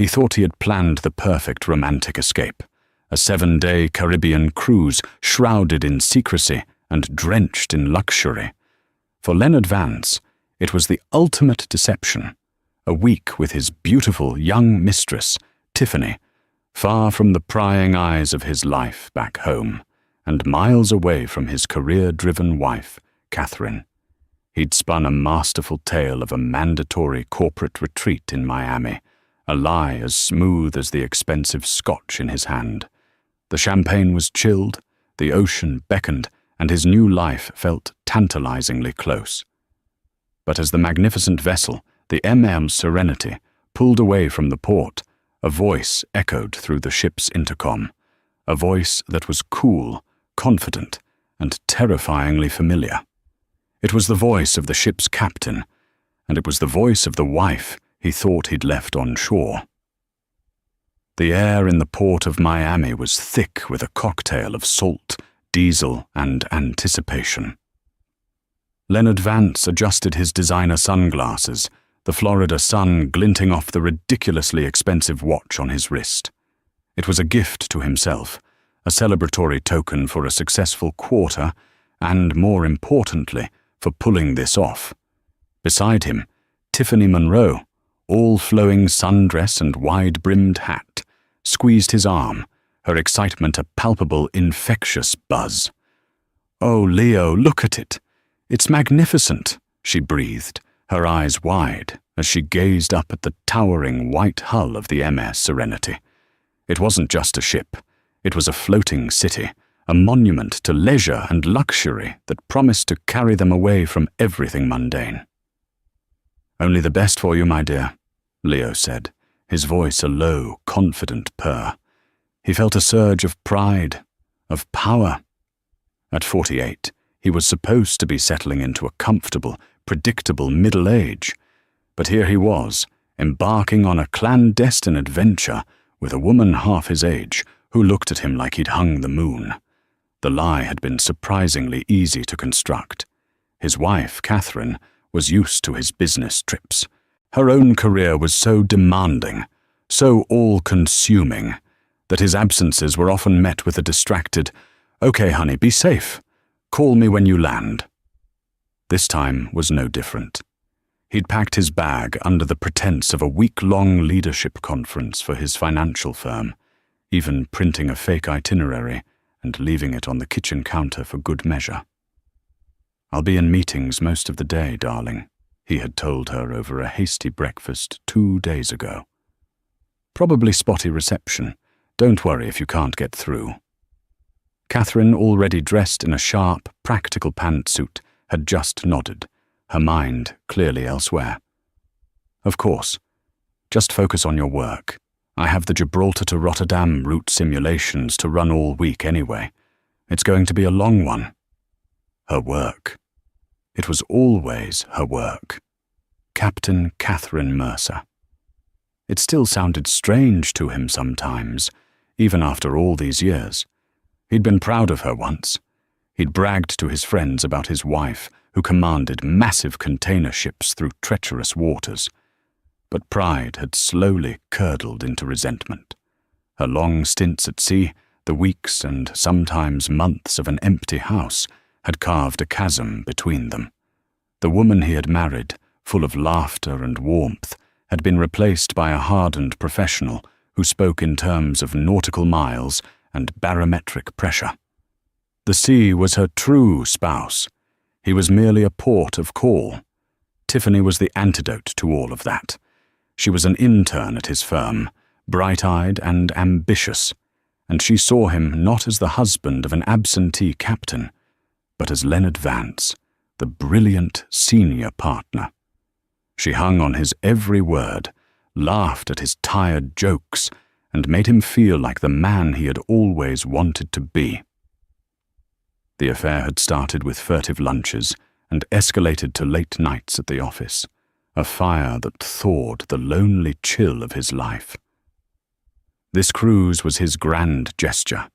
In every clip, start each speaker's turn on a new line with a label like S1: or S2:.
S1: He thought he had planned the perfect romantic escape, a 7-day Caribbean cruise shrouded in secrecy and drenched in luxury. For Leonard Vance, it was the ultimate deception, a week with his beautiful young mistress, Tiffany, far from the prying eyes of his life back home, and miles away from his career-driven wife, Catherine. He'd spun a masterful tale of a mandatory corporate retreat in Miami, a lie as smooth as the expensive scotch in his hand. The champagne was chilled, the ocean beckoned, and his new life felt tantalizingly close. But as the magnificent vessel, the MM Serenity, pulled away from the port, a voice echoed through the ship's intercom, a voice that was cool, confident, and terrifyingly familiar. It was the voice of the ship's captain, and it was the voice of the wife he thought he'd left on shore. The air in the port of Miami was thick with a cocktail of salt, diesel, and anticipation. Leonard Vance adjusted his designer sunglasses, the Florida sun glinting off the ridiculously expensive watch on his wrist. It was a gift to himself, a celebratory token for a successful quarter, and, more importantly, for pulling this off. Beside him, Tiffany Monroe, all flowing sundress and wide-brimmed hat, squeezed his arm, her excitement a palpable, infectious buzz. "Oh, Leo, look at it. It's magnificent," she breathed, her eyes wide as she gazed up at the towering white hull of the MS Serenity. It wasn't just a ship. It was a floating city, a monument to leisure and luxury that promised to carry them away from everything mundane. "Only the best for you, my dear," Leo said, his voice a low, confident purr. He felt a surge of pride, of power. At 48, he was supposed to be settling into a comfortable, predictable middle age, but here he was, embarking on a clandestine adventure with a woman half his age who looked at him like he'd hung the moon. The lie had been surprisingly easy to construct. His wife, Catherine, was used to his business trips. Her own career was so demanding, so all-consuming, that his absences were often met with a distracted, "Okay, honey, be safe. Call me when you land." This time was no different. He'd packed his bag under the pretense of a week-long leadership conference for his financial firm, even printing a fake itinerary and leaving it on the kitchen counter for good measure. "I'll be in meetings most of the day, darling," he had told her over a hasty breakfast 2 days ago. "Probably spotty reception. Don't worry if you can't get through." Catherine, already dressed in a sharp, practical pantsuit, had just nodded, her mind clearly elsewhere. "Of course. Just focus on your work. I have the Gibraltar to Rotterdam route simulations to run all week anyway. It's going to be a long one." Her work. It was always her work. Captain Catherine Mercer. It still sounded strange to him sometimes, even after all these years. He'd been proud of her once. He'd bragged to his friends about his wife, who commanded massive container ships through treacherous waters. But pride had slowly curdled into resentment. Her long stints at sea, the weeks and sometimes months of an empty house, had carved a chasm between them. The woman he had married, full of laughter and warmth, had been replaced by a hardened professional who spoke in terms of nautical miles and barometric pressure. The sea was her true spouse. He was merely a port of call. Tiffany was the antidote to all of that. She was an intern at his firm, bright-eyed and ambitious, and she saw him not as the husband of an absentee captain, but as Leonard Vance, the brilliant senior partner. She hung on his every word, laughed at his tired jokes, and made him feel like the man he had always wanted to be. The affair had started with furtive lunches and escalated to late nights at the office, a fire that thawed the lonely chill of his life. This cruise was his grand gesture.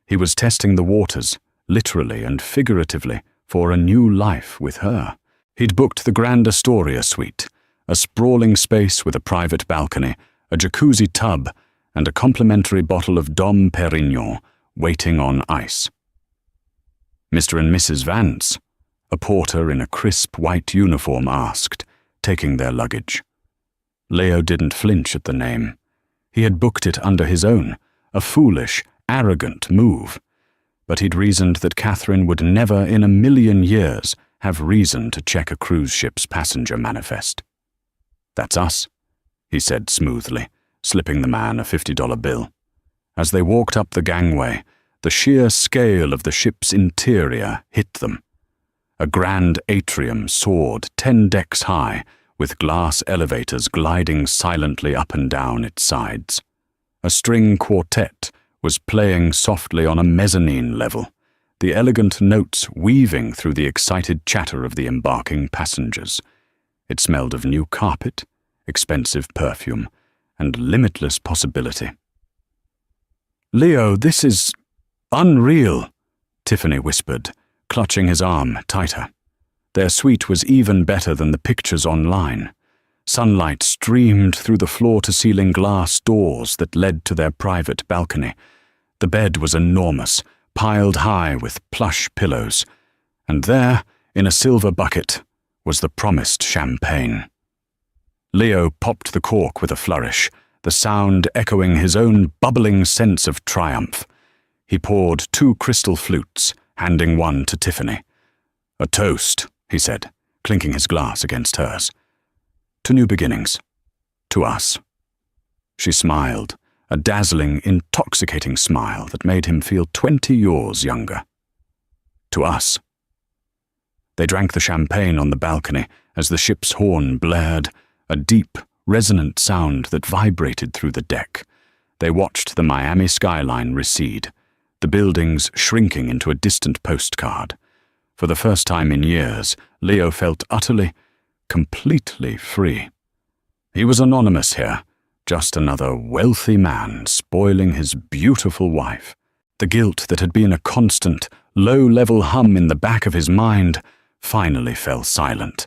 S1: He was testing the waters, literally and figuratively, for a new life with her. He'd booked the Grand Astoria suite, a sprawling space with a private balcony, a jacuzzi tub, and a complimentary bottle of Dom Perignon waiting on ice. Mr. and Mrs. Vance, a porter in a crisp white uniform asked, taking their luggage. Leo didn't flinch at the name. He had booked it under his own, a foolish, arrogant move. But he'd reasoned that Catherine would never in a million years have reason to check a cruise ship's passenger manifest. "That's us," he said smoothly, slipping the man a $50 bill. As they walked up the gangway, the sheer scale of the ship's interior hit them. A grand atrium soared 10 decks high, with glass elevators gliding silently up and down its sides. A string quartet was playing softly on a mezzanine level, the elegant notes weaving through the excited chatter of the embarking passengers. It smelled of new carpet, expensive perfume, and limitless possibility. "Leo, this is unreal," Tiffany whispered, clutching his arm tighter. Their suite was even better than the pictures online. Sunlight streamed through the floor-to-ceiling glass doors that led to their private balcony. The bed was enormous, piled high with plush pillows, and there, in a silver bucket, was the promised champagne. Leo popped the cork with a flourish, the sound echoing his own bubbling sense of triumph. He poured 2 crystal flutes, handing one to Tiffany. "A toast," he said, clinking his glass against hers. "To new beginnings. To us." She smiled, a dazzling, intoxicating smile that made him feel 20 years younger. "To us." They drank the champagne on the balcony as the ship's horn blared, a deep, resonant sound that vibrated through the deck. They watched the Miami skyline recede, the buildings shrinking into a distant postcard. For the first time in years, Leo felt utterly, completely free. He was anonymous here, just another wealthy man spoiling his beautiful wife. The guilt that had been a constant, low-level hum in the back of his mind finally fell silent,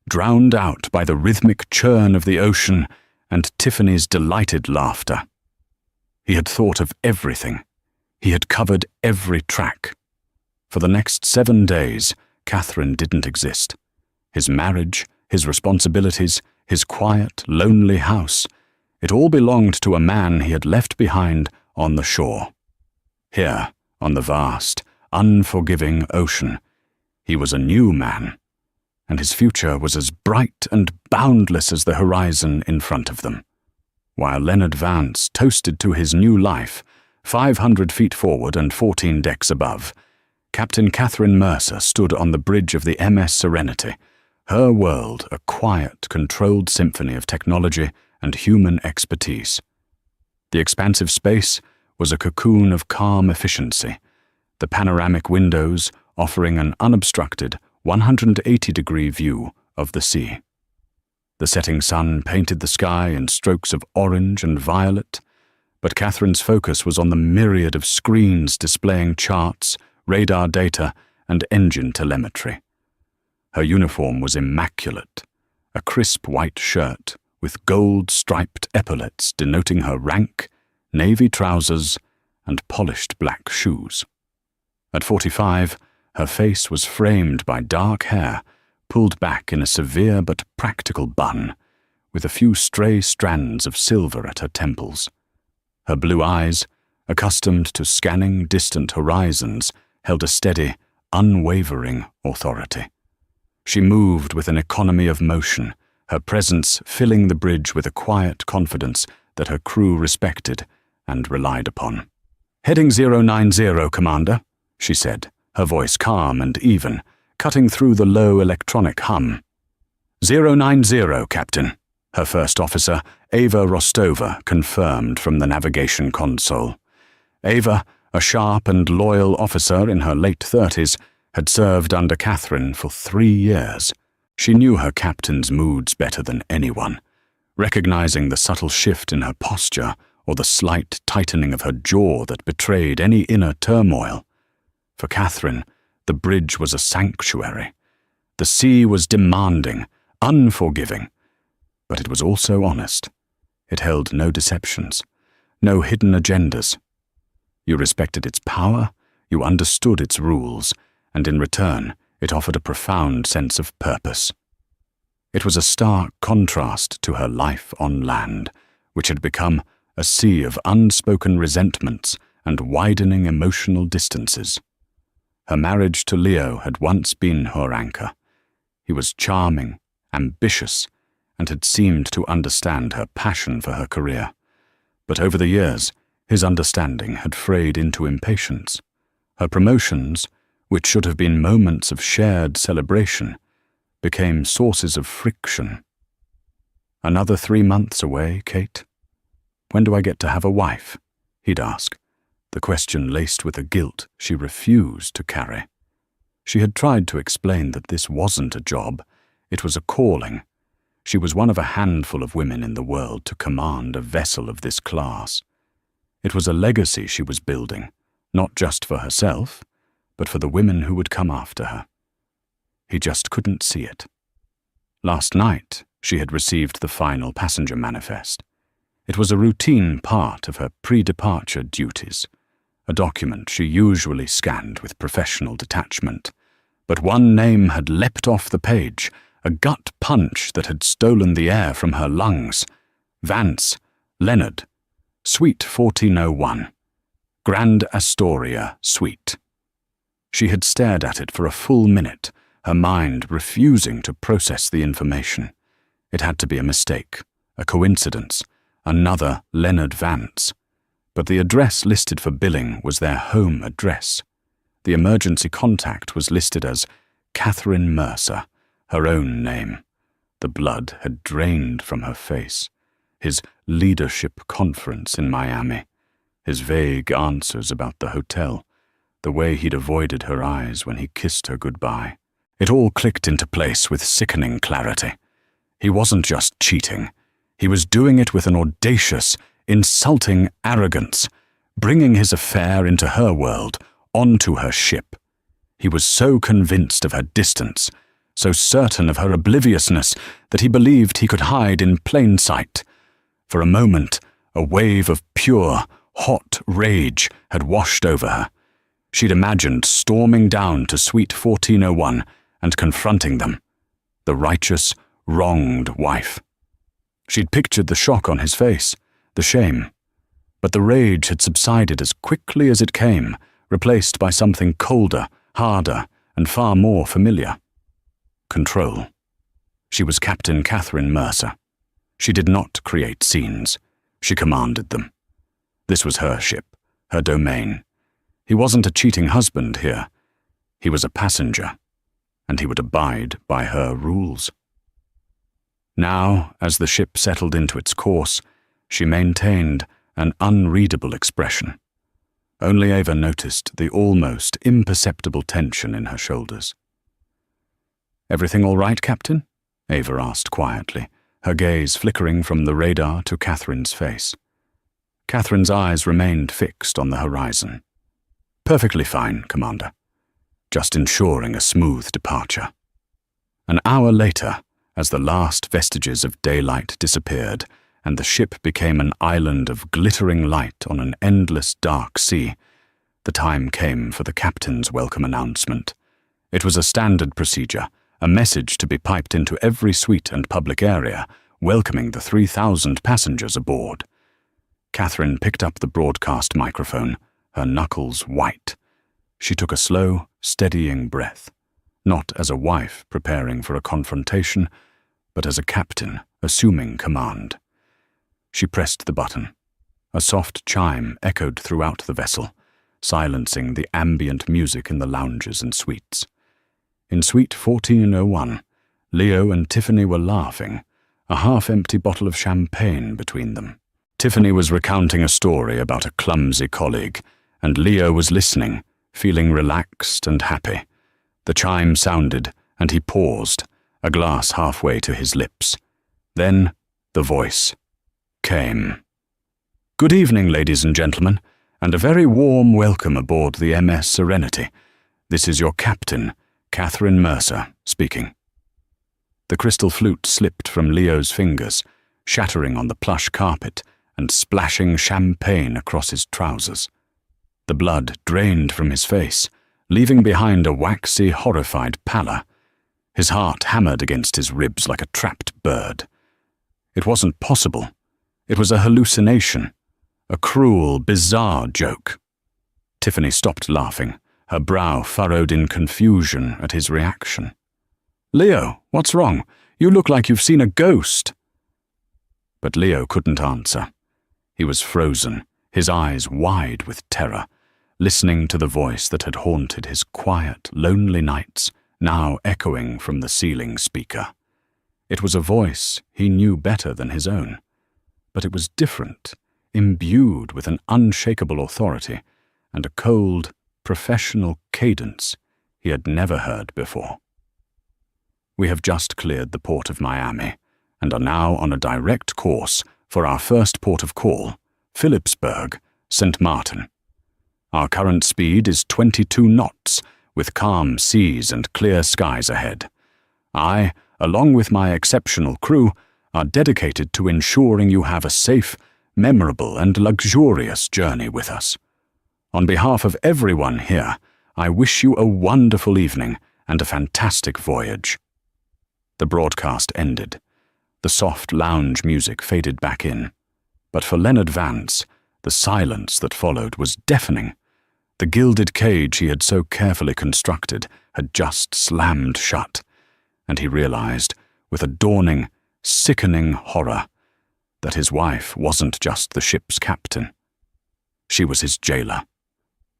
S1: drowned out by the rhythmic churn of the ocean and Tiffany's delighted laughter. He had thought of everything. He had covered every track. For the next 7 days, Catherine didn't exist. His marriage, his responsibilities, his quiet, lonely house, it all belonged to a man he had left behind on the shore. Here, on the vast, unforgiving ocean, he was a new man, and his future was as bright and boundless as the horizon in front of them. While Leonard Vance toasted to his new life, 500 feet forward and 14 decks above, Captain Catherine Mercer stood on the bridge of the MS Serenity, her world a quiet, controlled symphony of technology and human expertise. The expansive space was a cocoon of calm efficiency, the panoramic windows offering an unobstructed 180-degree view of the sea. The setting sun painted the sky in strokes of orange and violet, but Catherine's focus was on the myriad of screens displaying charts, radar data, and engine telemetry. Her uniform was immaculate, a crisp white shirt with gold-striped epaulets denoting her rank, navy trousers, and polished black shoes. At 45, her face was framed by dark hair, pulled back in a severe but practical bun, with a few stray strands of silver at her temples. Her blue eyes, accustomed to scanning distant horizons, held a steady, unwavering authority. She moved with an economy of motion, her presence filling the bridge with a quiet confidence that her crew respected and relied upon. "Heading 090, Commander," she said, her voice calm and even, cutting through the low electronic hum. 090, Captain, her first officer, Ava Rostova, confirmed from the navigation console. Ava, a sharp and loyal officer in her late 30s, had served under Catherine for 3 years. She knew her captain's moods better than anyone, recognizing the subtle shift in her posture or the slight tightening of her jaw that betrayed any inner turmoil. For Catherine, the bridge was a sanctuary. The sea was demanding, unforgiving, but it was also honest. It held no deceptions, no hidden agendas. You respected its power, you understood its rules, and in return, it offered a profound sense of purpose. It was a stark contrast to her life on land, which had become a sea of unspoken resentments and widening emotional distances. Her marriage to Leo had once been her anchor. He was charming, ambitious, and had seemed to understand her passion for her career. But over the years, his understanding had frayed into impatience. Her promotions, which should have been moments of shared celebration, became sources of friction. "Another 3 months away, Kate? When do I get to have a wife?" he'd ask, the question laced with a guilt she refused to carry. She had tried to explain that this wasn't a job, it was a calling. She was one of a handful of women in the world to command a vessel of this class. It was a legacy she was building, not just for herself, but for the women who would come after her. He just couldn't see it. Last night, she had received the final passenger manifest. It was a routine part of her pre-departure duties, a document she usually scanned with professional detachment. But one name had leapt off the page, a gut punch that had stolen the air from her lungs. Vance, Leonard, Suite 1401, Grand Astoria Suite. She had stared at it for a full minute, her mind refusing to process the information. It had to be a mistake, a coincidence, another Leonard Vance. But the address listed for billing was their home address. The emergency contact was listed as Catherine Mercer, her own name. The blood had drained from her face. His leadership conference in Miami, his vague answers about the hotel, the way he'd avoided her eyes when he kissed her goodbye. It all clicked into place with sickening clarity. He wasn't just cheating. He was doing it with an audacious, insulting arrogance, bringing his affair into her world, onto her ship. He was so convinced of her distance, so certain of her obliviousness, that he believed he could hide in plain sight. For a moment, a wave of pure, hot rage had washed over her. She'd imagined storming down to Suite 1401 and confronting them, the righteous, wronged wife. She'd pictured the shock on his face, the shame. But the rage had subsided as quickly as it came, replaced by something colder, harder, and far more familiar. Control. She was Captain Catherine Mercer. She did not create scenes. She commanded them. This was her ship, her domain. He wasn't a cheating husband here. He was a passenger, and he would abide by her rules. Now, as the ship settled into its course, she maintained an unreadable expression. Only Ava noticed the almost imperceptible tension in her shoulders. "Everything all right, Captain?" Ava asked quietly, her gaze flickering from the radar to Catherine's face. Catherine's eyes remained fixed on the horizon. "Perfectly fine, Commander. Just ensuring a smooth departure." An hour later, as the last vestiges of daylight disappeared and the ship became an island of glittering light on an endless dark sea, the time came for the captain's welcome announcement. It was a standard procedure, a message to be piped into every suite and public area, welcoming the 3,000 passengers aboard. Catherine picked up the broadcast microphone, her knuckles white. She took a slow, steadying breath, not as a wife preparing for a confrontation, but as a captain assuming command. She pressed the button. A soft chime echoed throughout the vessel, silencing the ambient music in the lounges and suites. In Suite 1401, Leo and Tiffany were laughing, a half-empty bottle of champagne between them. Tiffany was recounting a story about a clumsy colleague, and Leo was listening, feeling relaxed and happy. The chime sounded, and he paused, a glass halfway to his lips. Then the voice came. "Good evening, ladies and gentlemen, and a very warm welcome aboard the MS Serenity. This is your captain, Catherine Mercer, speaking." The crystal flute slipped from Leo's fingers, shattering on the plush carpet and splashing champagne across his trousers. The blood drained from his face, leaving behind a waxy, horrified pallor. His heart hammered against his ribs like a trapped bird. It wasn't possible. It was a hallucination, a cruel, bizarre joke. Tiffany stopped laughing, her brow furrowed in confusion at his reaction. "Leo, what's wrong? You look like you've seen a ghost." But Leo couldn't answer. He was frozen, his eyes wide with terror, listening to the voice that had haunted his quiet, lonely nights, now echoing from the ceiling speaker. It was a voice he knew better than his own, but it was different, imbued with an unshakable authority and a cold, professional cadence he had never heard before. "We have just cleared the port of Miami and are now on a direct course for our first port of call, Phillipsburg, St. Martin. Our current speed is 22 knots, with calm seas and clear skies ahead. I, along with my exceptional crew, are dedicated to ensuring you have a safe, memorable, and luxurious journey with us. On behalf of everyone here, I wish you a wonderful evening and a fantastic voyage." The broadcast ended. The soft lounge music faded back in. But for Leonard Vance, the silence that followed was deafening. The gilded cage he had so carefully constructed had just slammed shut, and he realized, with a dawning, sickening horror, that his wife wasn't just the ship's captain. She was his jailer.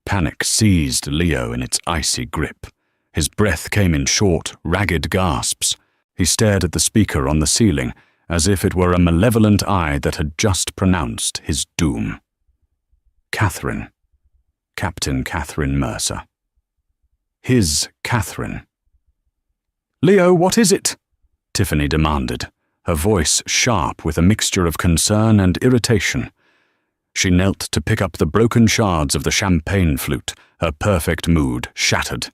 S1: Panic seized Leo in its icy grip. His breath came in short, ragged gasps. He stared at the speaker on the ceiling as if it were a malevolent eye that had just pronounced his doom. Catherine. Captain Catherine Mercer. His Catherine. "Leo, what is it?" Tiffany demanded, her voice sharp with a mixture of concern and irritation. She knelt to pick up the broken shards of the champagne flute, her perfect mood shattered.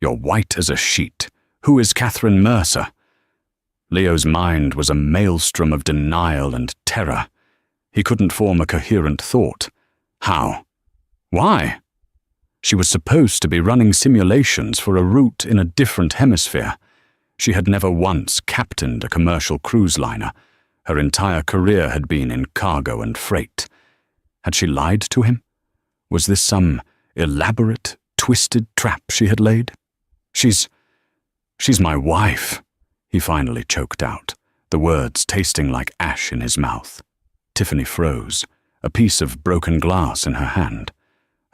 S1: "You're white as a sheet. Who is Catherine Mercer?" Leo's mind was a maelstrom of denial and terror. He couldn't form a coherent thought. How? Why? She was supposed to be running simulations for a route in a different hemisphere. She had never once captained a commercial cruise liner. Her entire career had been in cargo and freight. Had she lied to him? Was this some elaborate, twisted trap she had laid? She's my wife," he finally choked out, the words tasting like ash in his mouth. Tiffany froze, a piece of broken glass in her hand.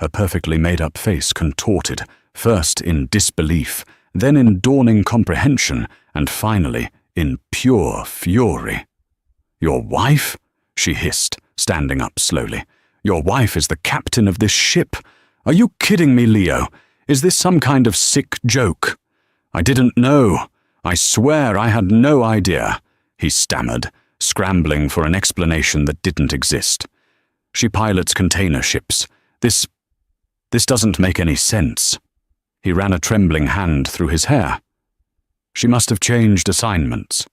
S1: Her perfectly made-up face contorted, first in disbelief, then in dawning comprehension, and finally in pure fury. "Your wife?" she hissed, standing up slowly. "Your wife is the captain of this ship. Are you kidding me, Leo? Is this some kind of sick joke?" "I didn't know. I swear I had no idea," he stammered, scrambling for an explanation that didn't exist. "She pilots container ships. This doesn't make any sense." He ran a trembling hand through his hair. "She must have changed assignments.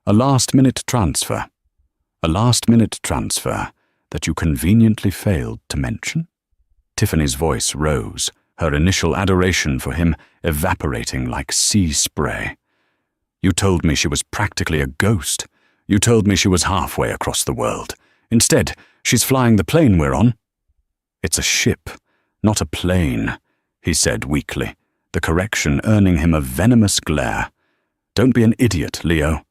S1: A last-minute transfer. A last-minute transfer that you conveniently failed to mention?" Tiffany's voice rose, her initial adoration for him evaporating like sea spray. "You told me she was practically a ghost. You told me she was halfway across the world. Instead, she's flying the plane we're on." "It's a ship, not a plane," he said weakly, the correction earning him a venomous glare. "Don't be an idiot, Leo.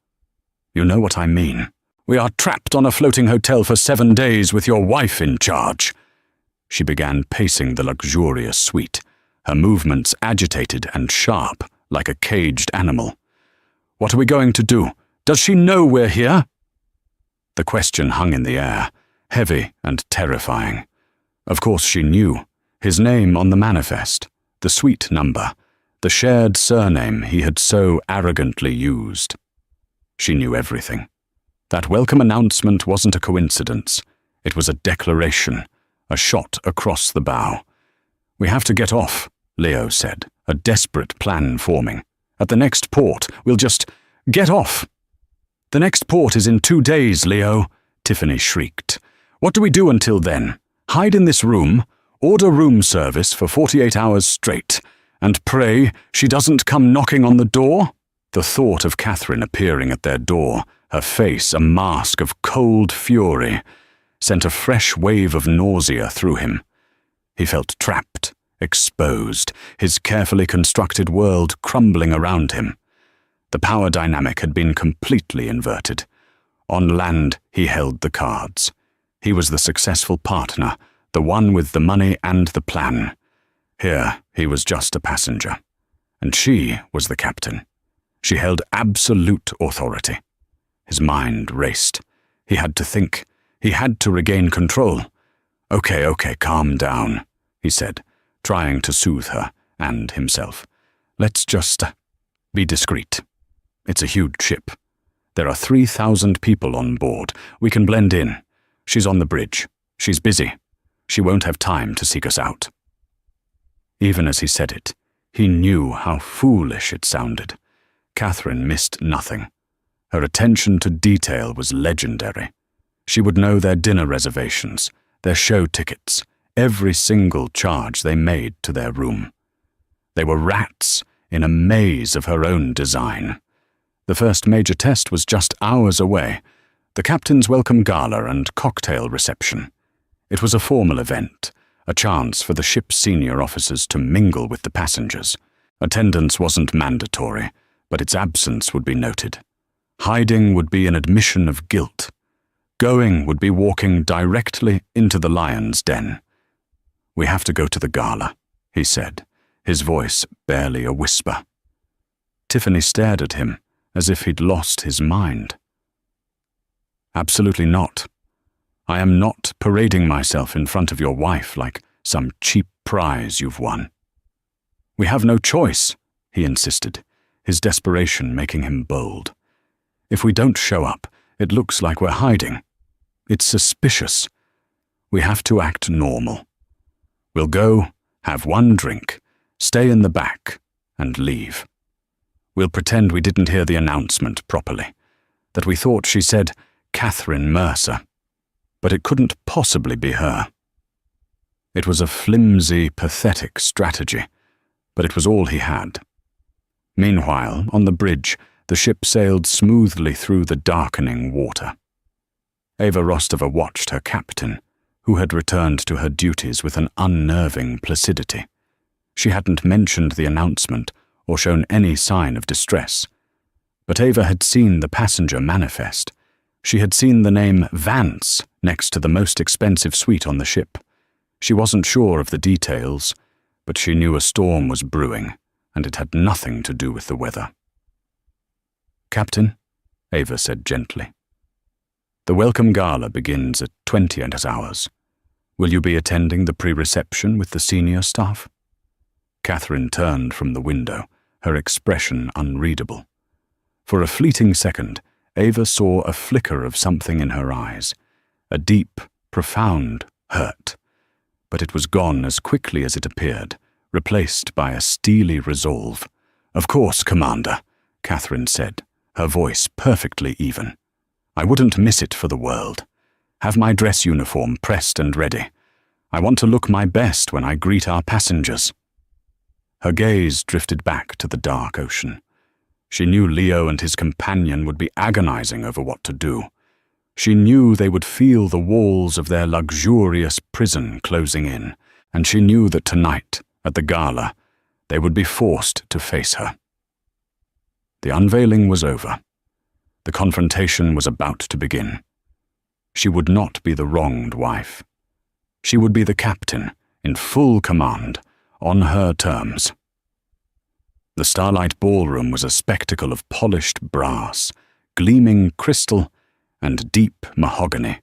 S1: You know what I mean. We are trapped on a floating hotel for 7 days with your wife in charge." She began pacing the luxurious suite, her movements agitated and sharp, like a caged animal. "What are we going to do? Does she know we're here?" The question hung in the air, heavy and terrifying. Of course she knew. His name on the manifest, the suite number, the shared surname he had so arrogantly used. She knew everything. That welcome announcement wasn't a coincidence. It was a declaration, a shot across the bow. "We have to get off," Leo said, a desperate plan forming. "At the next port, we'll just get off." "The next port is in 2 days, Leo," Tiffany shrieked. "What do we do until then? Hide in this room, order room service for 48 hours straight, and pray she doesn't come knocking on the door?" The thought of Catherine appearing at their door, her face a mask of cold fury, sent a fresh wave of nausea through him. He felt trapped, exposed, his carefully constructed world crumbling around him. The power dynamic had been completely inverted. On land, he held the cards. He was the successful partner, the one with the money and the plan. Here, he was just a passenger. And she was the captain. She held absolute authority. His mind raced. He had to think. He had to regain control. Okay, calm down," he said, trying to soothe her and himself. "Let's just be discreet. It's a huge ship. There are 3,000 people on board. We can blend in. She's on the bridge. She's busy. She won't have time to seek us out." Even as he said it, he knew how foolish it sounded. Catherine missed nothing. Her attention to detail was legendary. She would know their dinner reservations, their show tickets, every single charge they made to their room. They were rats in a maze of her own design. The first major test was just hours away, the captain's welcome gala and cocktail reception. It was a formal event, a chance for the ship's senior officers to mingle with the passengers. Attendance wasn't mandatory, but its absence would be noted. Hiding would be an admission of guilt. Going would be walking directly into the lion's den. "We have to go to the gala," he said, his voice barely a whisper. Tiffany stared at him as if he'd lost his mind. "Absolutely not. I am not parading myself in front of your wife like some cheap prize you've won." "We have no choice," he insisted, his desperation making him bold. "If we don't show up, it looks like we're hiding. It's suspicious. We have to act normal. We'll go, have one drink, stay in the back, and leave. We'll pretend we didn't hear the announcement properly, that we thought she said Catherine Mercer, but it couldn't possibly be her." It was a flimsy, pathetic strategy, but it was all he had. Meanwhile, on the bridge, the ship sailed smoothly through the darkening water. Ava Rostova watched her captain, who had returned to her duties with an unnerving placidity. She hadn't mentioned the announcement or shown any sign of distress. But Ava had seen the passenger manifest. She had seen the name Vance next to the most expensive suite on the ship. She wasn't sure of the details, but she knew a storm was brewing, and it had nothing to do with the weather. "Captain," Ava said gently, "the welcome gala begins at 20 hours. Will you be attending the pre-reception with the senior staff?" Catherine turned from the window, her expression unreadable. For a fleeting second, Ava saw a flicker of something in her eyes, a deep, profound hurt. But it was gone as quickly as it appeared, replaced by a steely resolve. "Of course, Commander," Catherine said, her voice perfectly even. "I wouldn't miss it for the world. Have my dress uniform pressed and ready. I want to look my best when I greet our passengers." Her gaze drifted back to the dark ocean. She knew Leo and his companion would be agonizing over what to do. She knew they would feel the walls of their luxurious prison closing in, and she knew that tonight, at the gala, they would be forced to face her. The unveiling was over. The confrontation was about to begin. She would not be the wronged wife. She would be the captain, in full command, on her terms. The Starlight Ballroom was a spectacle of polished brass, gleaming crystal, and deep mahogany.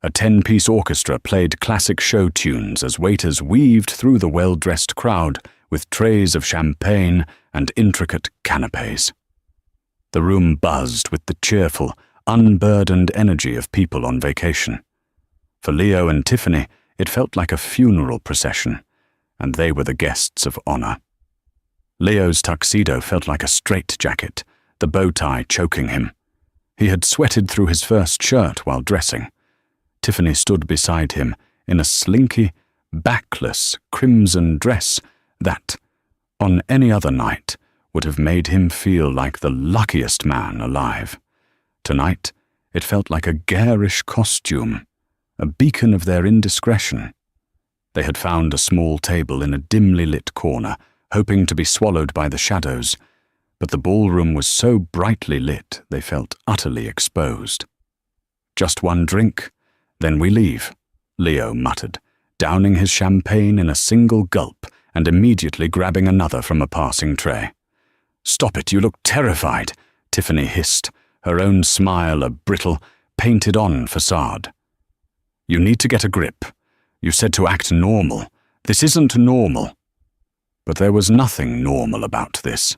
S1: A 10-piece orchestra played classic show tunes as waiters weaved through the well-dressed crowd with trays of champagne and intricate canapes. The room buzzed with the cheerful, unburdened energy of people on vacation. For Leo and Tiffany, it felt like a funeral procession, and they were the guests of honor. Leo's tuxedo felt like a straitjacket, the bow tie choking him. He had sweated through his first shirt while dressing. Tiffany stood beside him in a slinky, backless crimson dress that, on any other night, would have made him feel like the luckiest man alive. Tonight, it felt like a garish costume, a beacon of their indiscretion. They had found a small table in a dimly lit corner, hoping to be swallowed by the shadows, but the ballroom was so brightly lit they felt utterly exposed. "Just one drink, then we leave," Leo muttered, downing his champagne in a single gulp and immediately grabbing another from a passing tray. "Stop it, you look terrified," Tiffany hissed, her own smile a brittle, painted-on facade. "You need to get a grip. You said to act normal. This isn't normal." But there was nothing normal about this.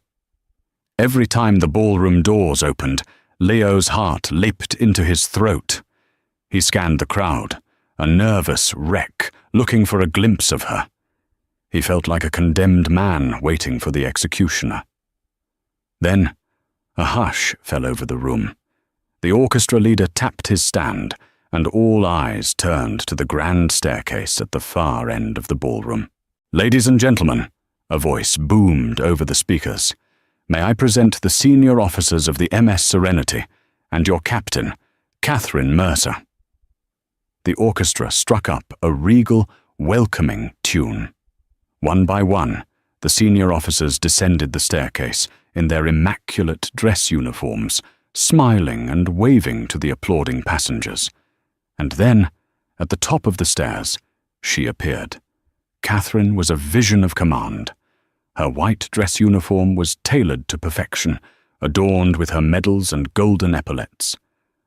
S1: Every time the ballroom doors opened, Leo's heart leaped into his throat. He scanned the crowd, a nervous wreck, looking for a glimpse of her. He felt like a condemned man waiting for the executioner. Then, a hush fell over the room. The orchestra leader tapped his stand, and all eyes turned to the grand staircase at the far end of the ballroom. "Ladies and gentlemen," a voice boomed over the speakers, "may I present the senior officers of the MS Serenity and your captain, Catherine Mercer." The orchestra struck up a regal, welcoming tune. One by one, the senior officers descended the staircase in their immaculate dress uniforms, smiling and waving to the applauding passengers. And then, at the top of the stairs, she appeared. Catherine was a vision of command. Her white dress uniform was tailored to perfection, adorned with her medals and golden epaulets.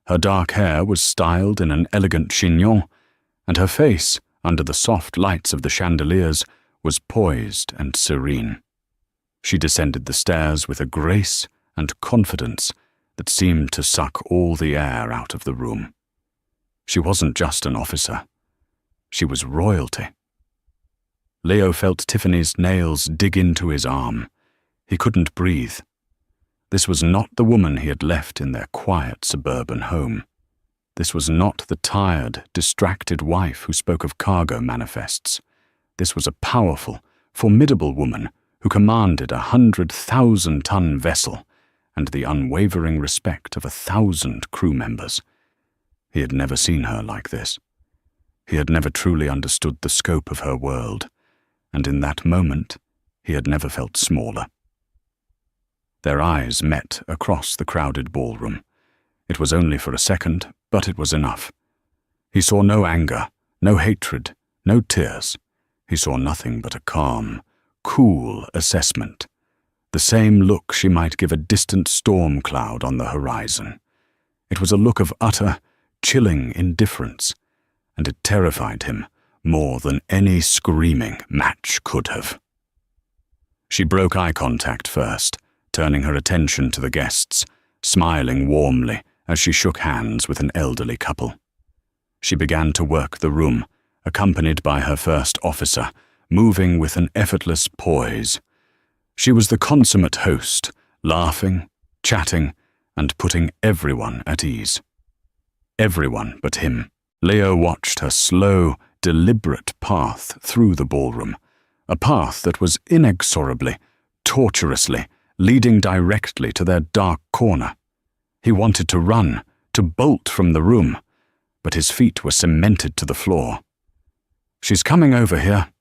S1: Her dark hair was styled in an elegant chignon, and her face, under the soft lights of the chandeliers, was poised and serene. She descended the stairs with a grace and confidence that seemed to suck all the air out of the room. She wasn't just an officer. She was royalty. Leo felt Tiffany's nails dig into his arm. He couldn't breathe. This was not the woman he had left in their quiet suburban home. This was not the tired, distracted wife who spoke of cargo manifests. This was a powerful, formidable woman who commanded 100,000-ton vessel and the unwavering respect of 1,000 crew members. He had never seen her like this. He had never truly understood the scope of her world, and in that moment, he had never felt smaller. Their eyes met across the crowded ballroom. It was only for a second, but it was enough. He saw no anger, no hatred, no tears. He saw nothing but a calm, cool assessment. The same look she might give a distant storm cloud on the horizon. It was a look of utter, chilling indifference, and it terrified him more than any screaming match could have. She broke eye contact first, turning her attention to the guests, smiling warmly as she shook hands with an elderly couple. She began to work the room, accompanied by her first officer, moving with an effortless poise. She was the consummate host, laughing, chatting, and putting everyone at ease. Everyone but him. Leo watched her slow, deliberate path through the ballroom, a path that was inexorably, tortuously, leading directly to their dark corner. He wanted to run, to bolt from the room, but his feet were cemented to the floor. "She's coming over here,"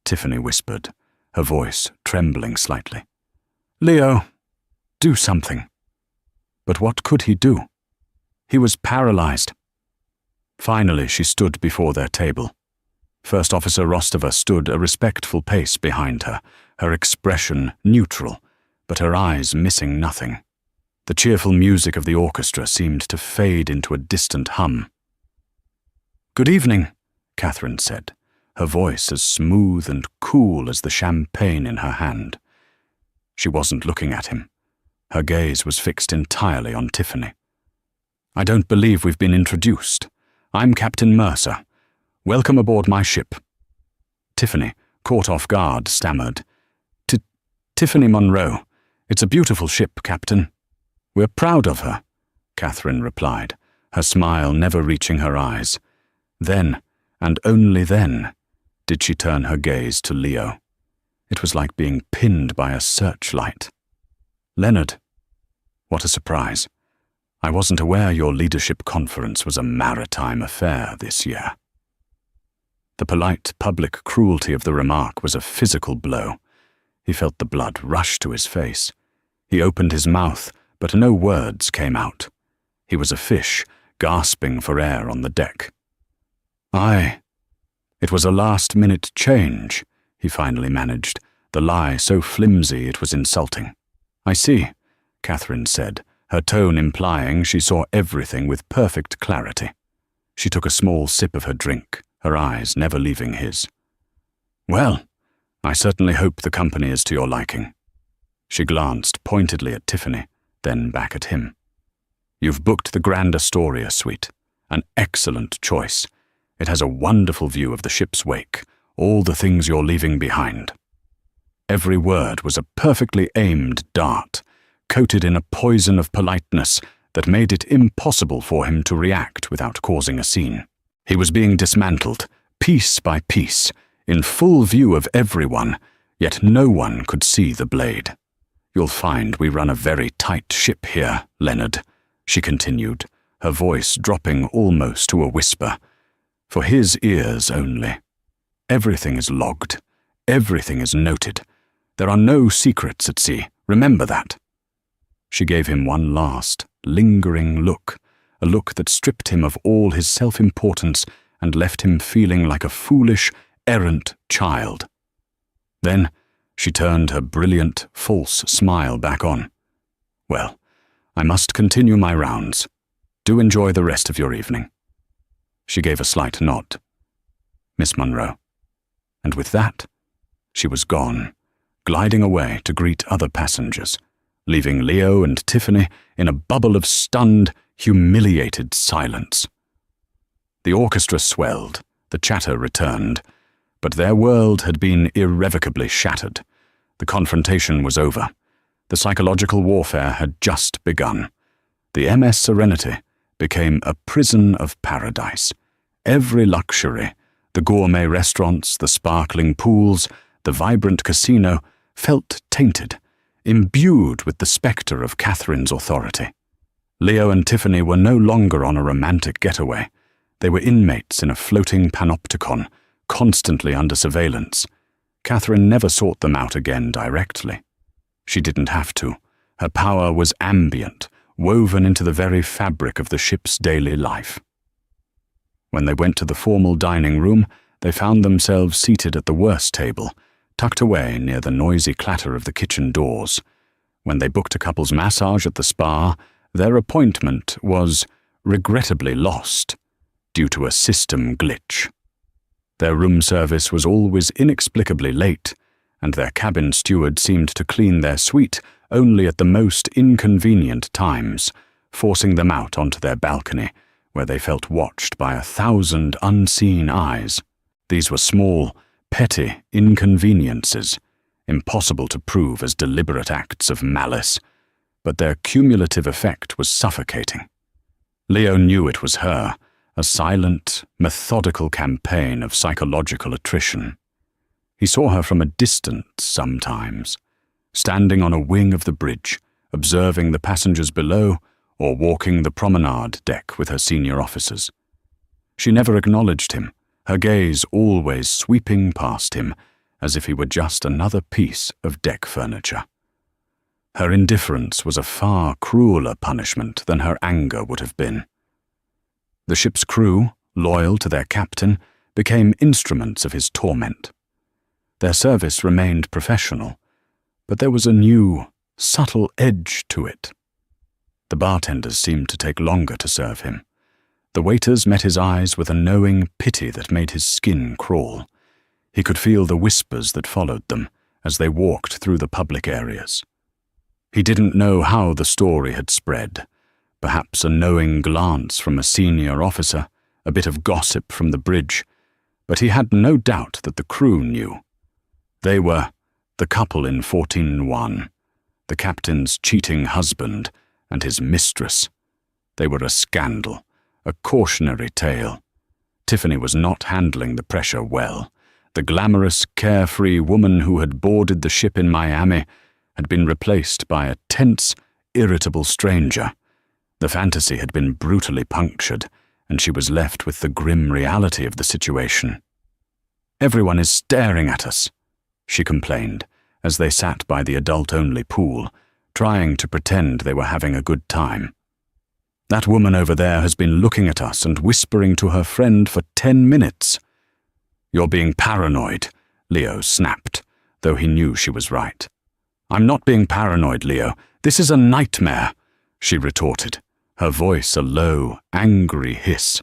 S1: Tiffany whispered, her voice trembling slightly. "Leo, do something." But what could he do? He was paralyzed. Finally, she stood before their table. First Officer Rostova stood a respectful pace behind her, her expression neutral, but her eyes missing nothing. The cheerful music of the orchestra seemed to fade into a distant hum. "Good evening," Catherine said, her voice as smooth and cool as the champagne in her hand. She wasn't looking at him. Her gaze was fixed entirely on Tiffany. "I don't believe we've been introduced. I'm Captain Mercer. Welcome aboard my ship." Tiffany, caught off guard, stammered, Tiffany Monroe. It's a beautiful ship, Captain. We're proud of her." Catherine replied, her smile never reaching her eyes. Then, and only then, did she turn her gaze to Leo. It was like being pinned by a searchlight. "Leonard, what a surprise. I wasn't aware your leadership conference was a maritime affair this year." The polite public cruelty of the remark was a physical blow. He felt the blood rush to his face. He opened his mouth, but no words came out. He was a fish, gasping for air on the deck. It was a last-minute change," he finally managed, the lie so flimsy it was insulting. "I see," Catherine said, her tone implying she saw everything with perfect clarity. She took a small sip of her drink, her eyes never leaving his. "Well, I certainly hope the company is to your liking." She glanced pointedly at Tiffany, then back at him. "You've booked the Grand Astoria suite. An excellent choice. It has a wonderful view of the ship's wake, all the things you're leaving behind." Every word was a perfectly aimed dart, coated in a poison of politeness that made it impossible for him to react without causing a scene. He was being dismantled, piece by piece, in full view of everyone, yet no one could see the blade. "You'll find we run a very tight ship here, Leonard," she continued, her voice dropping almost to a whisper. For his ears only. "Everything is logged. Everything is noted. There are no secrets at sea. Remember that." She gave him one last, lingering look, a look that stripped him of all his self-importance and left him feeling like a foolish, errant child. Then she turned her brilliant, false smile back on. "Well, I must continue my rounds. Do enjoy the rest of your evening." She gave a slight nod. "Miss Munro." And with that, she was gone, gliding away to greet other passengers, leaving Leo and Tiffany in a bubble of stunned, humiliated silence. The orchestra swelled, the chatter returned, but their world had been irrevocably shattered. The confrontation was over. The psychological warfare had just begun. The MS Serenity became a prison of paradise. Every luxury, the gourmet restaurants, the sparkling pools, the vibrant casino, felt tainted, imbued with the spectre of Catherine's authority. Leo and Tiffany were no longer on a romantic getaway. They were inmates in a floating panopticon, constantly under surveillance. Catherine never sought them out again directly. She didn't have to. Her power was ambient, woven into the very fabric of the ship's daily life. When they went to the formal dining room, they found themselves seated at the worst table, tucked away near the noisy clatter of the kitchen doors. When they booked a couple's massage at the spa, their appointment was regrettably lost due to a system glitch. Their room service was always inexplicably late, and their cabin steward seemed to clean their suite only at the most inconvenient times, forcing them out onto their balcony, where they felt watched by 1,000 unseen eyes. These were small, petty inconveniences, impossible to prove as deliberate acts of malice, but their cumulative effect was suffocating. Leo knew it was her, a silent, methodical campaign of psychological attrition. He saw her from a distance sometimes, standing on a wing of the bridge, observing the passengers below or walking the promenade deck with her senior officers. She never acknowledged him, her gaze always sweeping past him as if he were just another piece of deck furniture. Her indifference was a far crueler punishment than her anger would have been. The ship's crew, loyal to their captain, became instruments of his torment. Their service remained professional, but there was a new, subtle edge to it. The bartenders seemed to take longer to serve him. The waiters met his eyes with a knowing pity that made his skin crawl. He could feel the whispers that followed them as they walked through the public areas. He didn't know how the story had spread. Perhaps a knowing glance from a senior officer, a bit of gossip from the bridge, but he had no doubt that the crew knew. They were the couple in 14-1, the captain's cheating husband and his mistress, They were a scandal, a cautionary tale. Tiffany was not handling the pressure well. The glamorous, carefree woman who had boarded the ship in Miami had been replaced by a tense, irritable stranger. The fantasy had been brutally punctured, and she was left with the grim reality of the situation. "Everyone is staring at us," she complained, as they sat by the adult-only pool, trying to pretend they were having a good time. "That woman over there has been looking at us and whispering to her friend for 10 minutes. "You're being paranoid," Leo snapped, though he knew she was right. "I'm not being paranoid, Leo. This is a nightmare," she retorted, her voice a low, angry hiss.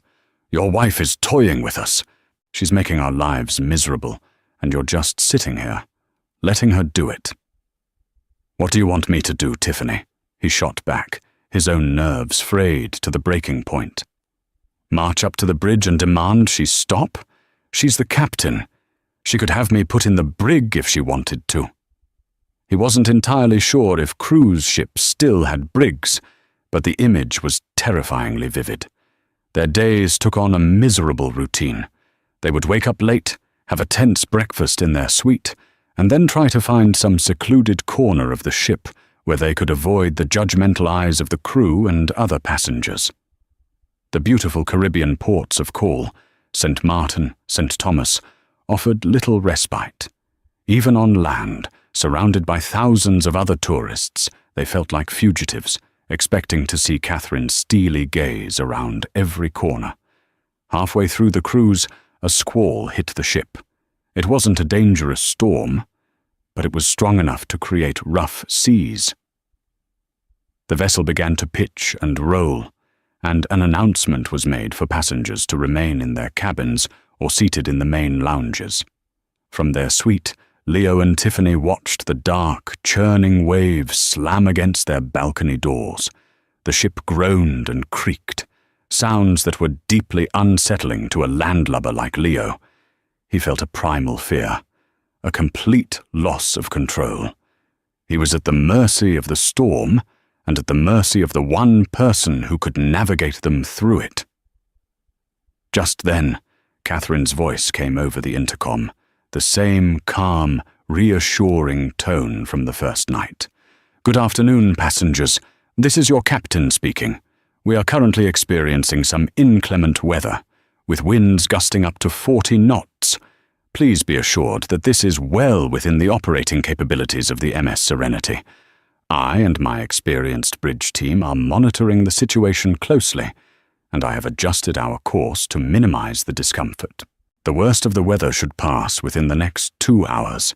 S1: "Your wife is toying with us. She's making our lives miserable, and you're just sitting here, letting her do it." "What do you want me to do, Tiffany?" he shot back, his own nerves frayed to the breaking point. "March up to the bridge and demand she stop? She's the captain. She could have me put in the brig if she wanted to." He wasn't entirely sure if cruise ships still had brigs, but the image was terrifyingly vivid. Their days took on a miserable routine. They would wake up late, have a tense breakfast in their suite, and then try to find some secluded corner of the ship where they could avoid the judgmental eyes of the crew and other passengers. The beautiful Caribbean ports of call, St. Martin, St. Thomas, offered little respite. Even on land, surrounded by thousands of other tourists, they felt like fugitives, expecting to see Catherine's steely gaze around every corner. Halfway through the cruise, a squall hit the ship. It wasn't a dangerous storm, but it was strong enough to create rough seas. The vessel began to pitch and roll, and an announcement was made for passengers to remain in their cabins or seated in the main lounges. From their suite, Leo and Tiffany watched the dark, churning waves slam against their balcony doors. The ship groaned and creaked, sounds that were deeply unsettling to a landlubber like Leo. He felt a primal fear, a complete loss of control. He was at the mercy of the storm and at the mercy of the one person who could navigate them through it. Just then, Catherine's voice came over the intercom, the same calm, reassuring tone from the first night. "Good afternoon, passengers. This is your captain speaking. We are currently experiencing some inclement weather, with winds gusting up to 40 knots. Please be assured that this is well within the operating capabilities of the MS Serenity. I and my experienced bridge team are monitoring the situation closely, and I have adjusted our course to minimize the discomfort. The worst of the weather should pass within the next 2 hours.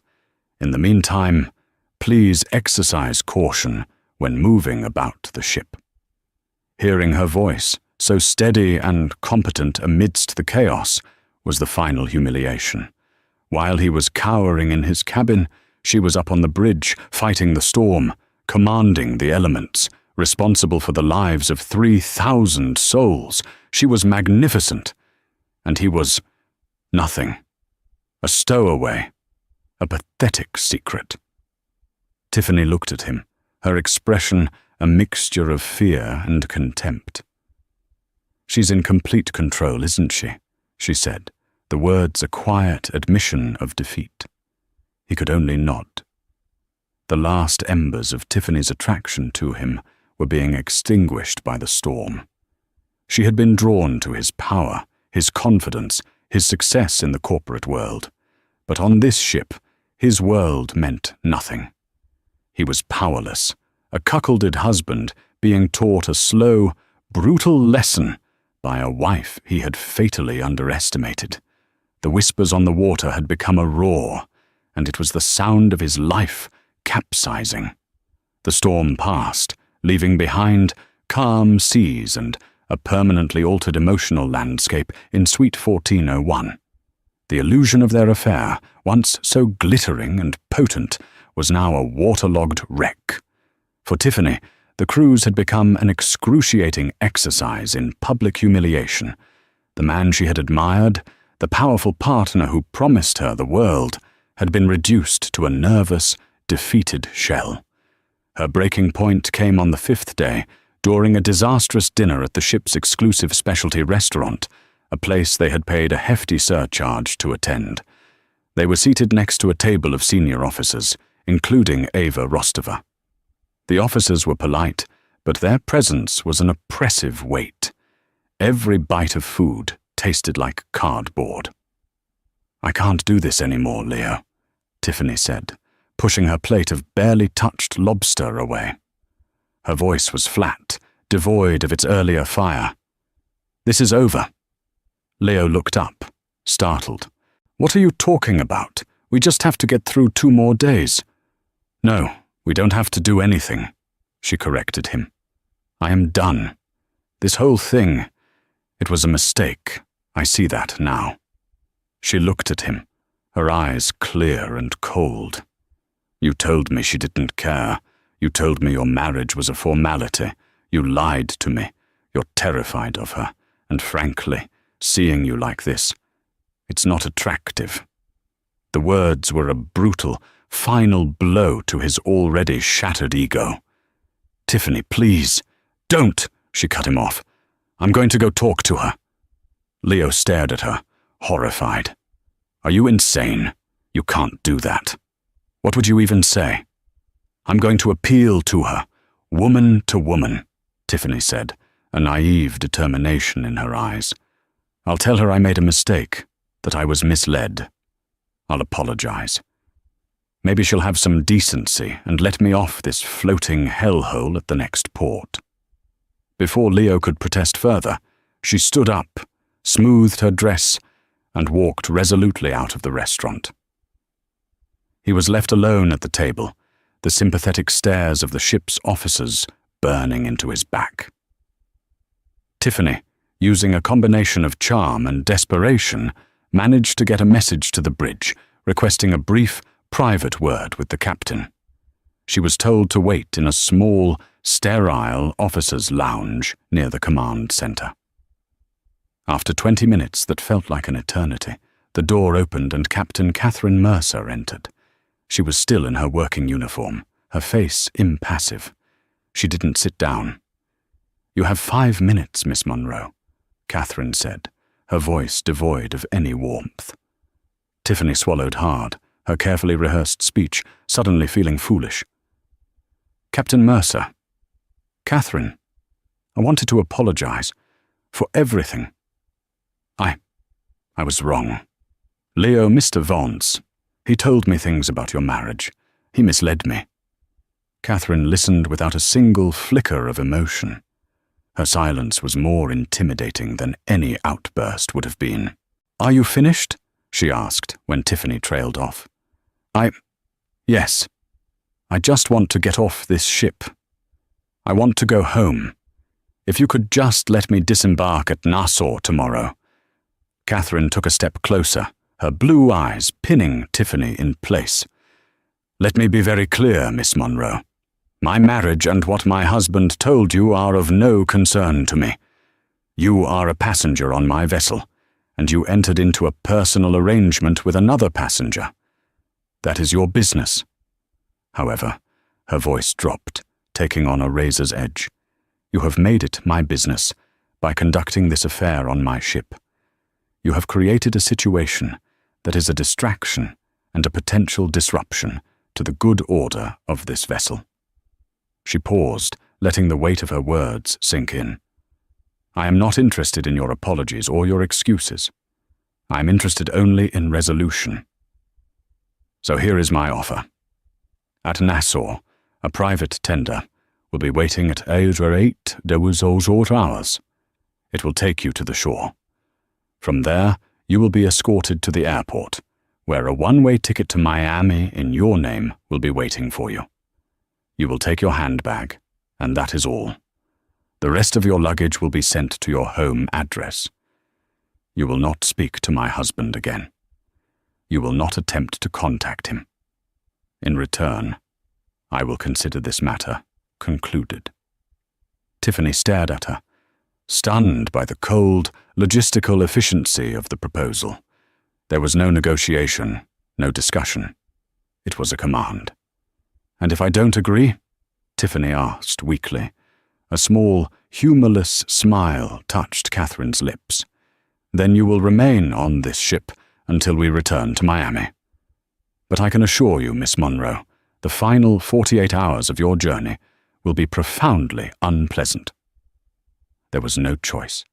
S1: In the meantime, please exercise caution when moving about the ship." Hearing her voice, so steady and competent amidst the chaos, was the final humiliation. While he was cowering in his cabin, she was up on the bridge, fighting the storm, commanding the elements, responsible for the lives of 3,000 souls. She was magnificent, and he was nothing. A stowaway, a pathetic secret. Tiffany looked at him, her expression a mixture of fear and contempt. "She's in complete control, isn't she?" she said, the words a quiet admission of defeat. He could only nod. The last embers of Tiffany's attraction to him were being extinguished by the storm. She had been drawn to his power, his confidence, his success in the corporate world. But on this ship, his world meant nothing. He was powerless, a cuckolded husband being taught a slow, brutal lesson by a wife he had fatally underestimated. The whispers on the water had become a roar, and it was the sound of his life capsizing. The storm passed, leaving behind calm seas and a permanently altered emotional landscape in Suite 1401. The illusion of their affair, once so glittering and potent, was now a waterlogged wreck. For Tiffany, the cruise had become an excruciating exercise in public humiliation. The man she had admired, the powerful partner who promised her the world, had been reduced to a nervous, defeated shell. Her breaking point came on the 5th day, during a disastrous dinner at the ship's exclusive specialty restaurant, a place they had paid a hefty surcharge to attend. They were seated next to a table of senior officers, including Ava Rostova. The officers were polite, but their presence was an oppressive weight. Every bite of food tasted like cardboard. "I can't do this anymore, Leo," Tiffany said, pushing her plate of barely touched lobster away. Her voice was flat, devoid of its earlier fire. "This is over." Leo looked up, startled. "What are you talking about? We just have to get through 2 more days." "No, we don't have to do anything," she corrected him. "I am done. This whole thing, it was a mistake. I see that now." She looked at him, her eyes clear and cold. "You told me she didn't care. You told me your marriage was a formality. You lied to me. You're terrified of her. And frankly, seeing you like this, it's not attractive." The words were a brutal, final blow to his already shattered ego. "Tiffany, please, don't," she cut him off. "I'm going to go talk to her." Leo stared at her, horrified. "Are you insane? You can't do that. What would you even say?" "I'm going to appeal to her, woman to woman," Tiffany said, a naive determination in her eyes. "I'll tell her I made a mistake, that I was misled. I'll apologize. Maybe she'll have some decency and let me off this floating hellhole at the next port." Before Leo could protest further, she stood up, smoothed her dress, and walked resolutely out of the restaurant. He was left alone at the table, the sympathetic stares of the ship's officers burning into his back. Tiffany, using a combination of charm and desperation, managed to get a message to the bridge, requesting a brief, private word with the captain. She was told to wait in a small, sterile officers' lounge near the command center. After 20 minutes that felt like an eternity, the door opened and Captain Catherine Mercer entered. She was still in her working uniform, her face impassive. She didn't sit down. "You have 5 minutes, Miss Monroe," Catherine said, her voice devoid of any warmth. Tiffany swallowed hard, her carefully rehearsed speech suddenly feeling foolish. "Captain Mercer, Catherine, I wanted to apologize for everything. I was wrong. Leo, Mr. Vance, he told me things about your marriage. He misled me." Catherine listened without a single flicker of emotion. Her silence was more intimidating than any outburst would have been. "Are you finished?" she asked when Tiffany trailed off. Yes. I just want to get off this ship. I want to go home. If you could just let me disembark at Nassau tomorrow." Catherine took a step closer, her blue eyes pinning Tiffany in place. "Let me be very clear, Miss Monroe. My marriage and what my husband told you are of no concern to me. You are a passenger on my vessel, and you entered into a personal arrangement with another passenger. That is your business." However, her voice dropped, taking on a razor's edge. "You have made it my business by conducting this affair on my ship. You have created a situation that is a distraction and a potential disruption to the good order of this vessel." She paused, letting the weight of her words sink in. "I am not interested in your apologies or your excuses. I am interested only in resolution. So here is my offer. At Nassau, a private tender will be waiting at 8 hours. It will take you to the shore. From there, you will be escorted to the airport, where a one-way ticket to Miami in your name will be waiting for you. You will take your handbag, and that is all. The rest of your luggage will be sent to your home address. You will not speak to my husband again. You will not attempt to contact him. In return, I will consider this matter concluded." Tiffany stared at her, stunned by the cold, logistical efficiency of the proposal. There was no negotiation, no discussion. It was a command. "And if I don't agree?" Tiffany asked weakly, A small, humorless smile touched Catherine's lips. "Then you will remain on this ship until we return to Miami. But I can assure you, Miss Monroe, the final 48 hours of your journey will be profoundly unpleasant." There was no choice.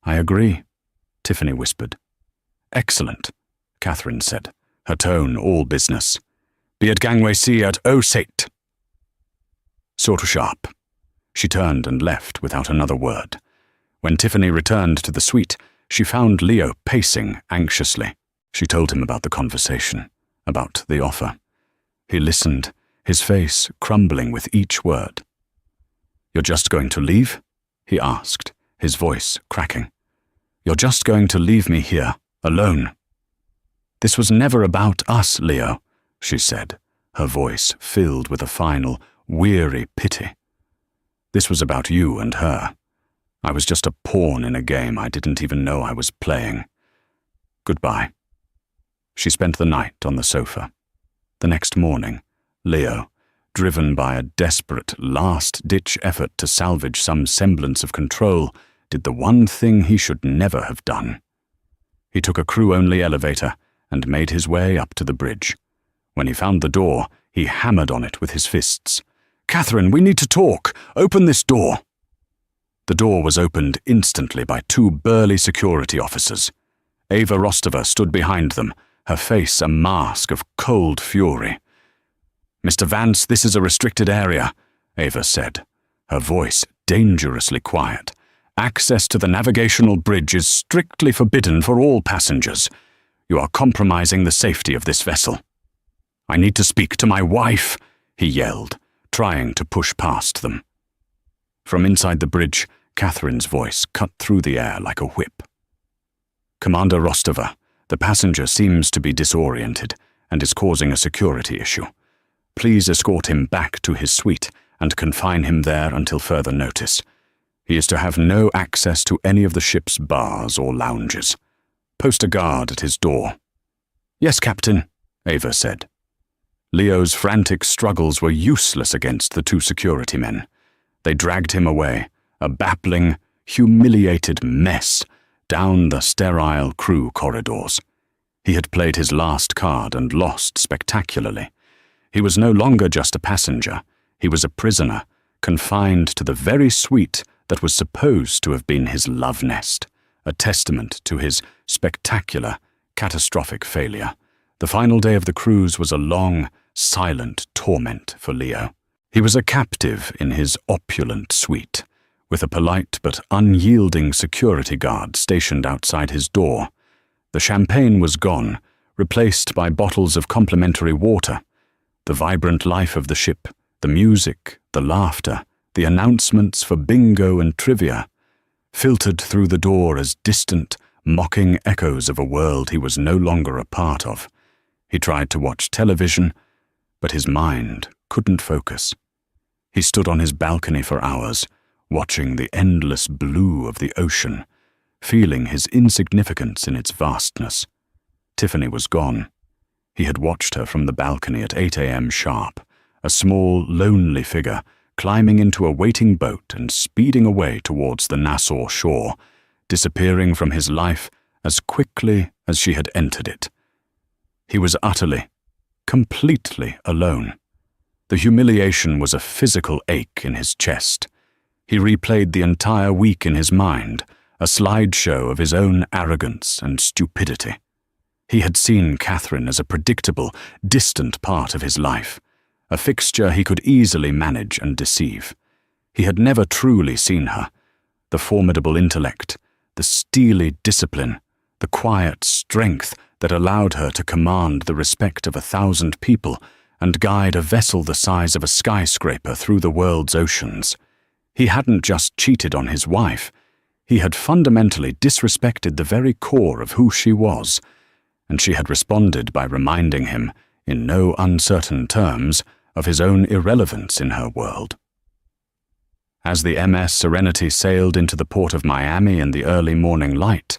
S1: "I agree," Tiffany whispered. "Excellent," Catherine said, her tone all business. "Be at Gangway C at 07:08. Sort of sharp." She turned and left without another word. When Tiffany returned to the suite, she found Leo pacing anxiously. She told him about the conversation, about the offer. He listened, his face crumbling with each word. "You're just going to leave?" he asked, his voice cracking. "You're just going to leave me here, alone?" "This was never about us, Leo," she said, her voice filled with a final, weary pity. "This was about you and her. I was just a pawn in a game I didn't even know I was playing. Goodbye." She spent the night on the sofa. The next morning, Leo, driven by a desperate, last-ditch effort to salvage some semblance of control, did the one thing he should never have done. He took a crew-only elevator and made his way up to the bridge. When he found the door, he hammered on it with his fists. "Catherine, we need to talk! Open this door!" The door was opened instantly by two burly security officers. Ava Rostova stood behind them, her face a mask of cold fury. "Mr. Vance, this is a restricted area," Ava said, her voice dangerously quiet. "Access to the navigational bridge is strictly forbidden for all passengers. You are compromising the safety of this vessel." "I need to speak to my wife," he yelled, trying to push past them. From inside the bridge, Catherine's voice cut through the air like a whip. "Commander Rostova, the passenger seems to be disoriented and is causing a security issue. Please escort him back to his suite and confine him there until further notice. He is to have no access to any of the ship's bars or lounges. Post a guard at his door." "Yes, Captain," Ava said. Leo's frantic struggles were useless against the two security men. They dragged him away, a babbling, humiliated mess, down the sterile crew corridors. He had played his last card and lost spectacularly. He was no longer just a passenger. He was a prisoner, confined to the very suite that was supposed to have been his love nest, a testament to his spectacular, catastrophic failure. The final day of the cruise was a long, silent torment for Leo. He was a captive in his opulent suite, with a polite but unyielding security guard stationed outside his door. The champagne was gone, replaced by bottles of complimentary water. The vibrant life of the ship, the music, the laughter, the announcements for bingo and trivia, filtered through the door as distant, mocking echoes of a world he was no longer a part of. He tried to watch television, but his mind couldn't focus. He stood on his balcony for hours, watching the endless blue of the ocean, feeling his insignificance in its vastness. Tiffany was gone. He had watched her from the balcony at 8 a.m. sharp, a small, lonely figure climbing into a waiting boat and speeding away towards the Nassau shore, disappearing from his life as quickly as she had entered it. He was utterly, completely alone. The humiliation was a physical ache in his chest. He replayed the entire week in his mind, a slideshow of his own arrogance and stupidity. He had seen Catherine as a predictable, distant part of his life, a fixture he could easily manage and deceive. He had never truly seen her, the formidable intellect, the steely discipline, the quiet strength that allowed her to command the respect of 1,000 people and guide a vessel the size of a skyscraper through the world's oceans. He hadn't just cheated on his wife, he had fundamentally disrespected the very core of who she was, and she had responded by reminding him, in no uncertain terms, of his own irrelevance in her world. As the MS Serenity sailed into the port of Miami in the early morning light,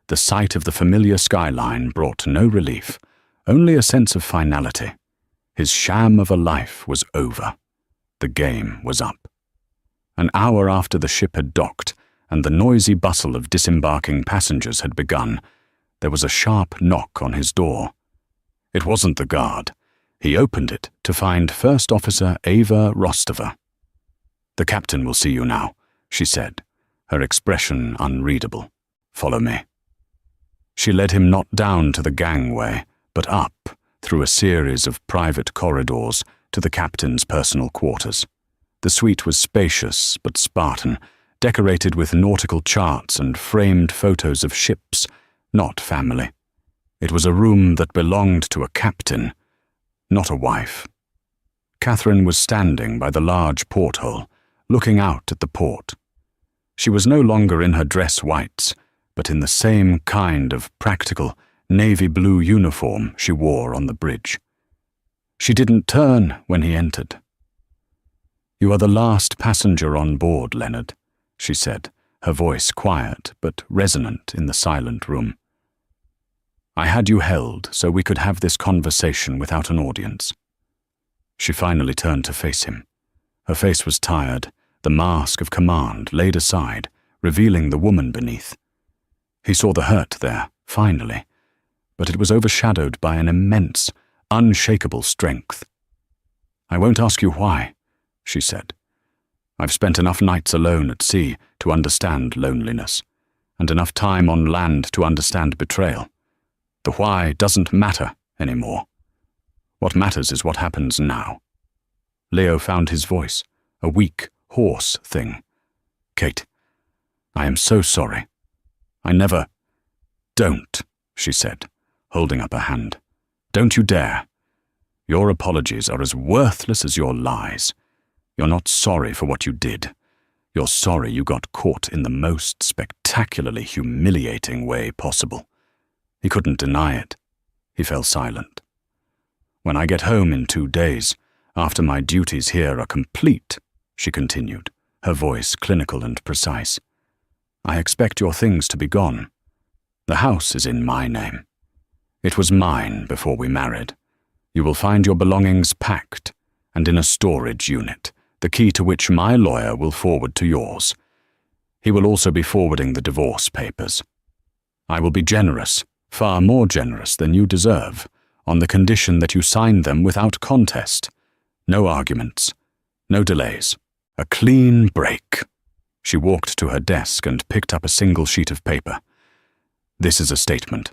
S1: the sight of the familiar skyline brought no relief, only a sense of finality. His sham of a life was over. The game was up. An hour after the ship had docked and the noisy bustle of disembarking passengers had begun, there was a sharp knock on his door. It wasn't the guard. He opened it to find First Officer Ava Rostova. "The captain will see you now," she said, her expression unreadable. "Follow me." She led him not down to the gangway, but up through a series of private corridors to the captain's personal quarters. The suite was spacious but Spartan, decorated with nautical charts and framed photos of ships, not family. It was a room that belonged to a captain, not a wife. Catherine was standing by the large porthole, looking out at the port. She was no longer in her dress whites, but in the same kind of practical navy blue uniform she wore on the bridge. She didn't turn when he entered. "You are the last passenger on board, Leonard," she said, her voice quiet but resonant in the silent room. "I had you held so we could have this conversation without an audience." She finally turned to face him. Her face was tired, the mask of command laid aside, revealing the woman beneath. He saw the hurt there, finally, but it was overshadowed by an immense, unshakable strength. "I won't ask you why," she said. "I've spent enough nights alone at sea to understand loneliness, and enough time on land to understand betrayal. The why doesn't matter anymore. What matters is what happens now." Leo found his voice, a weak, hoarse thing. "Kate, I am so sorry. I never—" "Don't," she said, holding up a hand. "Don't you dare. Your apologies are as worthless as your lies. You're not sorry for what you did. You're sorry you got caught in the most spectacularly humiliating way possible." He couldn't deny it. He fell silent. "When I get home in 2 days, after my duties here are complete," she continued, her voice clinical and precise, "I expect your things to be gone. The house is in my name. It was mine before we married. You will find your belongings packed and in a storage unit, the key to which my lawyer will forward to yours. He will also be forwarding the divorce papers. I will be generous, far more generous than you deserve, on the condition that you sign them without contest. No arguments, no delays. A clean break." She walked to her desk and picked up a single sheet of paper. "This is a statement.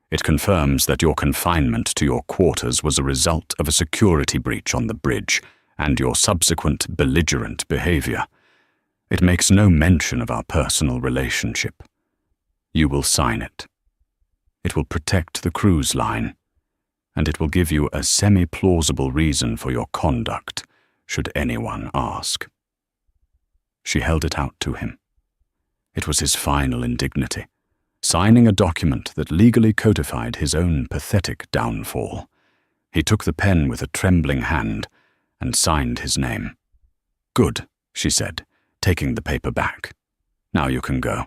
S1: It confirms that your confinement to your quarters was a result of a security breach on the bridge and your subsequent belligerent behavior. It makes no mention of our personal relationship. You will sign it. It will protect the cruise line, and it will give you a semi-plausible reason for your conduct, should anyone ask." She held it out to him. It was his final indignity, signing a document that legally codified his own pathetic downfall. He took the pen with a trembling hand and signed his name. "Good," she said, taking the paper back. "Now you can go."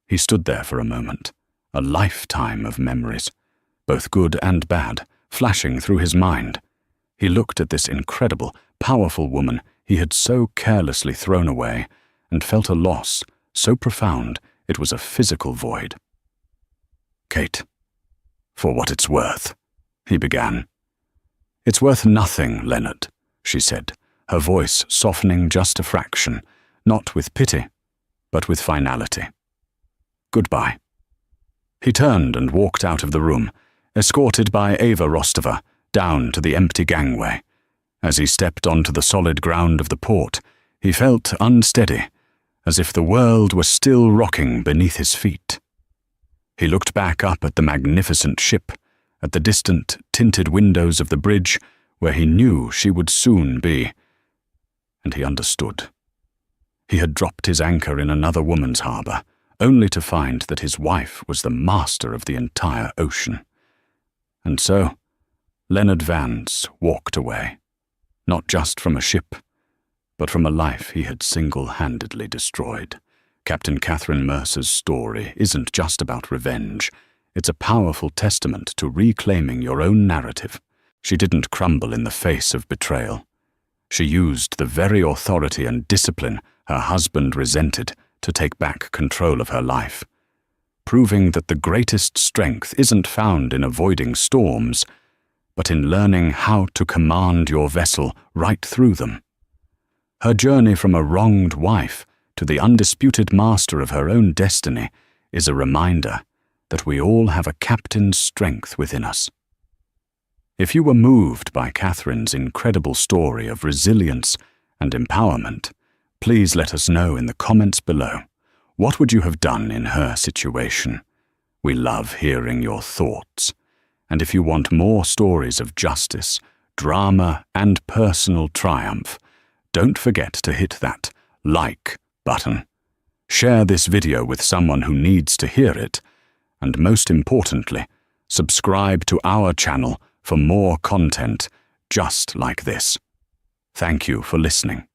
S1: He stood there for a moment, a lifetime of memories, both good and bad, flashing through his mind. He looked at this incredible, powerful woman he had so carelessly thrown away, and felt a loss so profound it was a physical void. "Kate, for what it's worth," he began. "It's worth nothing, Leonard," she said, her voice softening just a fraction, not with pity, but with finality. "Goodbye." He turned and walked out of the room, escorted by Ava Rostova down to the empty gangway. As he stepped onto the solid ground of the port, he felt unsteady, as if the world were still rocking beneath his feet. He looked back up at the magnificent ship, at the distant, tinted windows of the bridge, where he knew she would soon be, and he understood. He had dropped his anchor in another woman's harbour, only to find that his wife was the master of the entire ocean. And so, Leonard Vance walked away, not just from a ship, but from a life he had single-handedly destroyed. Captain Catherine Mercer's story isn't just about revenge. It's a powerful testament to reclaiming your own narrative. She didn't crumble in the face of betrayal. She used the very authority and discipline her husband resented, to take back control of her life, proving that the greatest strength isn't found in avoiding storms, but in learning how to command your vessel right through them. Her journey from a wronged wife to the undisputed master of her own destiny is a reminder that we all have a captain's strength within us. If you were moved by Catherine's incredible story of resilience and empowerment, please let us know in the comments below. What would you have done in her situation? We love hearing your thoughts. And if you want more stories of justice, drama, and personal triumph, don't forget to hit that like button. Share this video with someone who needs to hear it, and most importantly, subscribe to our channel for more content just like this. Thank you for listening.